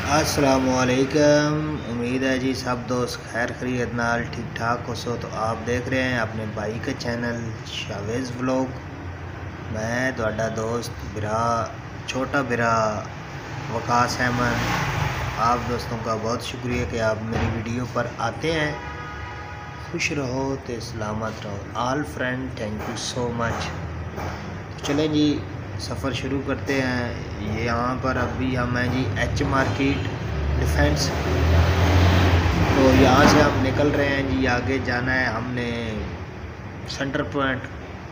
अस्सलामुअलैकुम। उम्मीद है जी सब दोस्त खैर खैरियत नाल ठीक ठाक हो सो। तो आप देख रहे हैं अपने भाई का चैनल शावेज़ व्लॉग। मैं ਤੁਹਾਡਾ दोस्त बिरा छोटा बिरा वकास अहमद। आप दोस्तों का बहुत शुक्रिया कि आप मेरी वीडियो पर आते हैं। खुश रहो तो सलामत रहो। All friend thank you so much. तो चलें जी सफ़र शुरू करते हैं। ये यहाँ पर अभी हम हैं जी एच मार्केट डिफेंस। तो यहाँ से हम निकल रहे हैं जी, आगे जाना है हमने सेंटर पॉइंट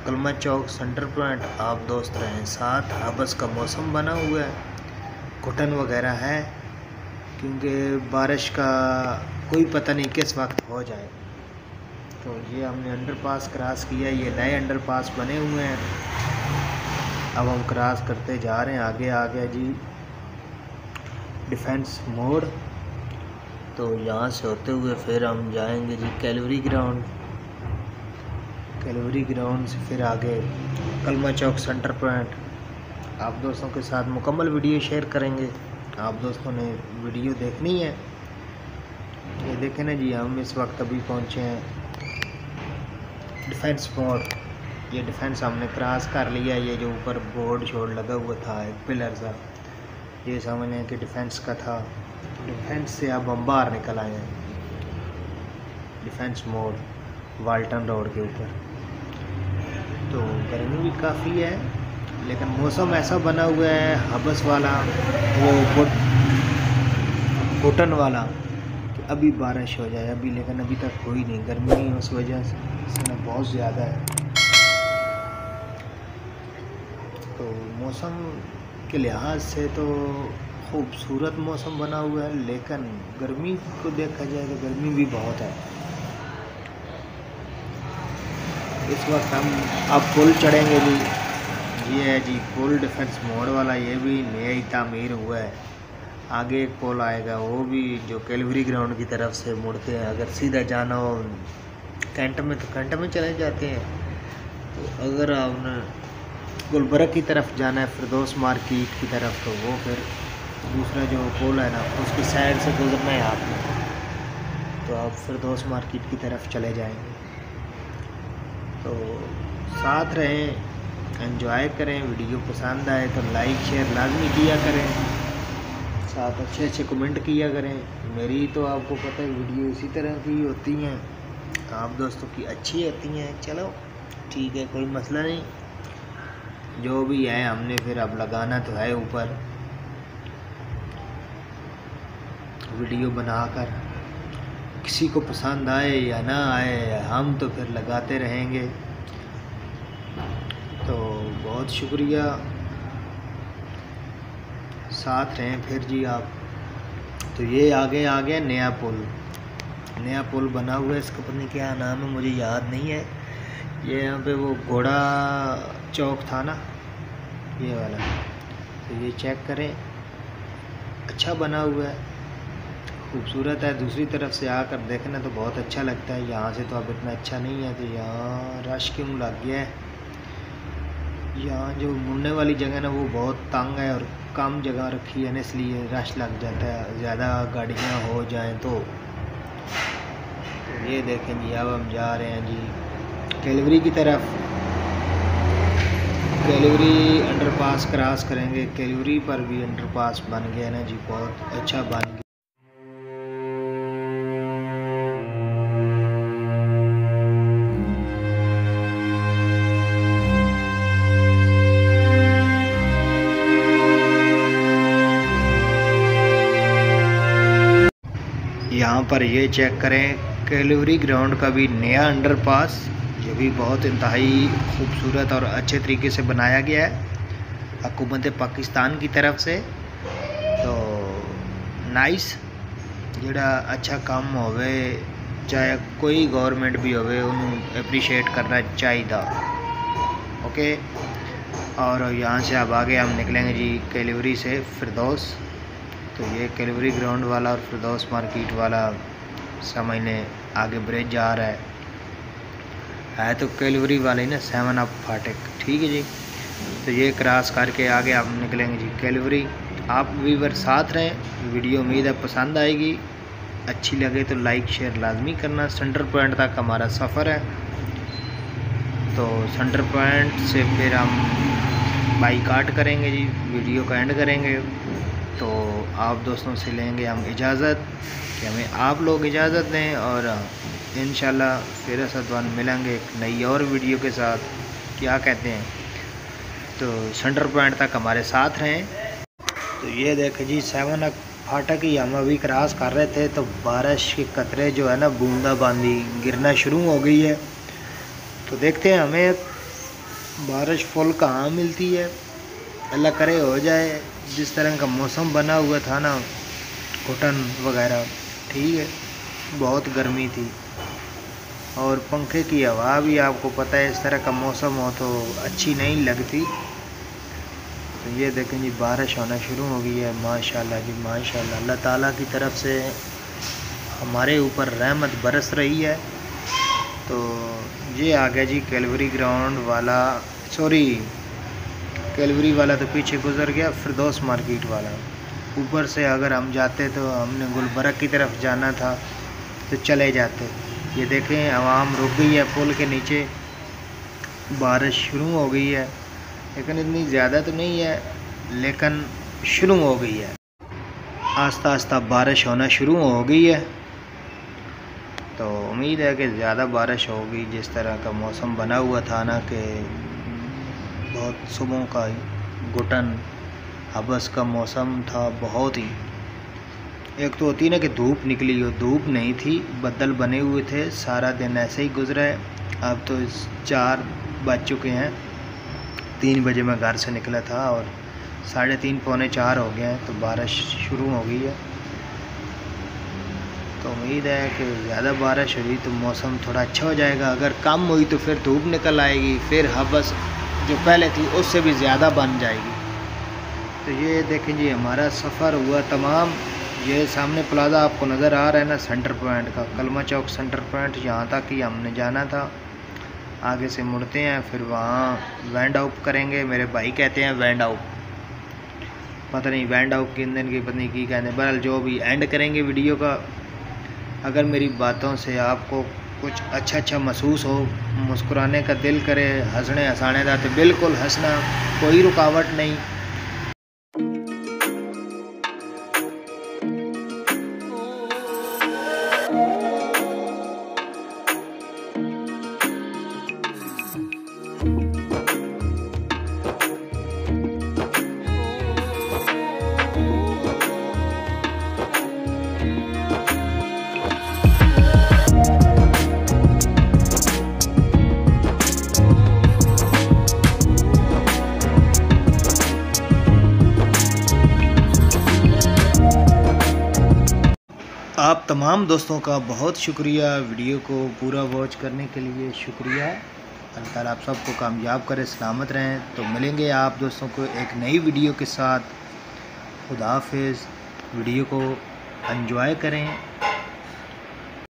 कलमा चौक सेंटर पॉइंट। आप दोस्त रहें साथ। हबस का मौसम बना हुआ है, घुटन वगैरह है क्योंकि बारिश का कोई पता नहीं किस वक्त हो जाए। तो ये हमने अंडरपास क्रॉस किया। ये नए अंडरपास बने हुए हैं, अब हम क्रॉस करते जा रहे हैं। आगे आ गया जी डिफेंस मोड़। तो यहाँ से होते हुए फिर हम जाएंगे जी कैलवरी ग्राउंड। कैलवरी ग्राउंड से फिर आगे कलमा चौक सेंटर पॉइंट। आप दोस्तों के साथ मुकम्मल वीडियो शेयर करेंगे। आप दोस्तों ने वीडियो देखनी है। ये देखें ना जी, हम इस वक्त अभी पहुँचे हैं डिफेंस मोड़। ये डिफेंस हमने क्रॉस कर लिया। ये जो ऊपर बोर्ड शोर्ड लगा हुआ था एक पिलर सा, ये समझें कि डिफेंस का था। डिफेंस से अब हम बाहर निकल आए हैं डिफेंस मोड़ वाल्टन रोड के ऊपर। तो गर्मी भी काफ़ी है लेकिन मौसम ऐसा बना हुआ है हबस वाला, वो घुटन वाला कि अभी बारिश हो जाए अभी, लेकिन अभी तक हुई नहीं। गर्मी उस वजह से बहुत ज़्यादा है। तो मौसम के लिहाज से तो खूबसूरत मौसम बना हुआ है, लेकिन गर्मी को देखा जाए तो गर्मी भी बहुत है। इस वक्त हम अब पुल चढ़ेंगे जी। ये है जी पुल डिफेंस मोड़ वाला। ये भी नया ही तामीर हुआ है। आगे एक पुल आएगा, वो भी जो कैलवरी ग्राउंड की तरफ से मुड़ते हैं। अगर सीधा जाना हो कैंट में तो कैंट में चले जाते हैं। तो अगर आपने गुलबर्ग की तरफ जाना है फिरदौस मार्केट की तरफ, तो वो फिर दूसरा जो पुल है ना उसकी साइड से गुजरना है आपने, तो आप फिरदौस मार्केट की तरफ चले जाएंगे। तो साथ रहें, एंजॉय करें। वीडियो पसंद आए तो लाइक शेयर लाजमी किया करें, साथ अच्छे अच्छे कमेंट किया करें। मेरी तो आपको पता है वीडियो इसी तरह की होती हैं, आप दोस्तों की अच्छी होती हैं। चलो ठीक है, कोई मसला नहीं। जो भी है हमने फिर अब लगाना तो है ऊपर वीडियो बनाकर। किसी को पसंद आए या ना आए, हम तो फिर लगाते रहेंगे। तो बहुत शुक्रिया, साथ रहें फिर जी आप। तो ये आगे आ गया नया पुल बना हुआ है। इसका पता नहीं क्या नाम है, मुझे याद नहीं है। ये यहाँ पे वो घोड़ा चौक था ना, ये वाला। तो ये चेक करें, अच्छा बना हुआ है, खूबसूरत है। दूसरी तरफ से आकर देखना तो बहुत अच्छा लगता है। यहाँ से तो अब इतना अच्छा नहीं है। तो यहाँ रश क्यों लग गया है। यहाँ जो मुड़ने वाली जगह ना वो बहुत तंग है और कम जगह रखी है ना, इसलिए रश लग जाता है। ज़्यादा गाड़ियाँ हो जाएं तो ये देखें जी, अब हम जा रहे हैं जी कैलवरी की तरफ। कैलवरी अंडरपास क्रॉस करेंगे। कैलवरी पर भी अंडरपास बन गया ना जी, बहुत अच्छा बन गया। यहाँ पर ये चेक करें, कैलवरी ग्राउंड का भी नया अंडरपास, ये भी बहुत इंतहाई खूबसूरत और अच्छे तरीके से बनाया गया है हुकूमत पाकिस्तान की तरफ से। तो नाइस, जोड़ा अच्छा काम होवे, चाहे कोई गवर्नमेंट भी होवे, उन्हें एप्रीशिएट करना चाहिए। ओके। और यहाँ से अब आगे हम निकलेंगे जी कैलवरी से फिरदौस। तो ये कैलवरी ग्राउंड वाला और फिरदौस मार्केट वाला समझने आगे ब्रिज आ रहा है तो कैलवरी वाले ना 7 अप फाटक, ठीक है जी। तो ये क्रॉस करके आगे हम निकलेंगे जी कैलवरी। आप व्यूअर साथ रहें। वीडियो उम्मीद है पसंद आएगी, अच्छी लगे तो लाइक शेयर लाजमी करना। सेंटर पॉइंट तक हमारा सफ़र है, तो सेंटर पॉइंट से फिर हम बाईकाट करेंगे जी, वीडियो का एंड करेंगे। तो आप दोस्तों से लेंगे हम इजाज़त कि हमें आप लोग इजाज़त दें, और इंशाल्लाह फिर असदवान मिलेंगे एक नई और वीडियो के साथ। क्या कहते हैं, तो सेंटर पॉइंट तक हमारे साथ रहें। तो ये देखें जी 7 फाटक ही हम अभी क्रॉस कर रहे थे, तो बारिश के कतरे जो है ना बूंदाबांदी गिरना शुरू हो गई है। तो देखते हैं हमें बारिश फुल कहाँ मिलती है, अल्लाह करे हो जाए। जिस तरह का मौसम बना हुआ था ना, घुटन वगैरह, ठीक है, बहुत गर्मी थी, और पंखे की हवा भी आपको पता है इस तरह का मौसम हो तो अच्छी नहीं लगती। तो ये देखें जी बारिश होना शुरू हो गई है, माशाल्लाह जी माशाल्लाह। अल्लाह ताला की तरफ से हमारे ऊपर रहमत बरस रही है। तो ये आ गया जी कैलवरी ग्राउंड वाला, सॉरी कैलवरी वाला तो पीछे गुजर गया, फिरदौस मार्केट वाला। ऊपर से अगर हम जाते तो हमने गुलबर्ग की तरफ जाना था तो चले जाते। ये देखें आवाम रुक गई है पुल के नीचे, बारिश शुरू हो गई है, लेकिन इतनी ज़्यादा तो नहीं है, लेकिन शुरू हो गई है। आस्ता आस्ता बारिश होना शुरू हो गई है। तो उम्मीद है कि ज़्यादा बारिश होगी। जिस तरह का मौसम बना हुआ था ना कि बहुत सुबह का घुटन हबस का मौसम था, बहुत ही। एक तो होती ना कि धूप निकली हो, धूप नहीं थी, बदल बने हुए थे, सारा दिन ऐसे ही गुजरा है। अब तो 4 बज चुके हैं, 3 बजे मैं घर से निकला था और 3:30 पौने 4 हो गए हैं, तो बारिश शुरू हो गई है। तो उम्मीद है कि ज़्यादा बारिश हुई तो मौसम थोड़ा अच्छा हो जाएगा, अगर कम हुई तो फिर धूप निकल आएगी, फिर हबस जो पहले थी उससे भी ज़्यादा बन जाएगी। तो ये देखें जी हमारा सफ़र हुआ तमाम। ये सामने प्लाज़ा आपको नज़र आ रहा है ना, सेंटर पॉइंट का, कलमा चौक सेंटर पॉइंट, यहाँ तक ही हमने जाना था। आगे से मुड़ते हैं, फिर वहाँ वैंड आउट करेंगे। मेरे भाई कहते हैं वैंड आउट, पता नहीं वैंड आउट के दिन की पता नहीं की कहते हैं। बहरहाल जो भी एंड करेंगे वीडियो का। अगर मेरी बातों से आपको कुछ अच्छा महसूस हो, मुस्कुराने का दिल करे, हंसने हंसाने का, तो बिल्कुल हंसना, कोई रुकावट नहीं। आप तमाम दोस्तों का बहुत शुक्रिया, वीडियो को पूरा वॉच करने के लिए शुक्रिया। अल्लाह ताला आप सबको कामयाब करे, सलामत रहें। तो मिलेंगे आप दोस्तों को एक नई वीडियो के साथ। खुदा हाफिज़। वीडियो को एंजॉय करें।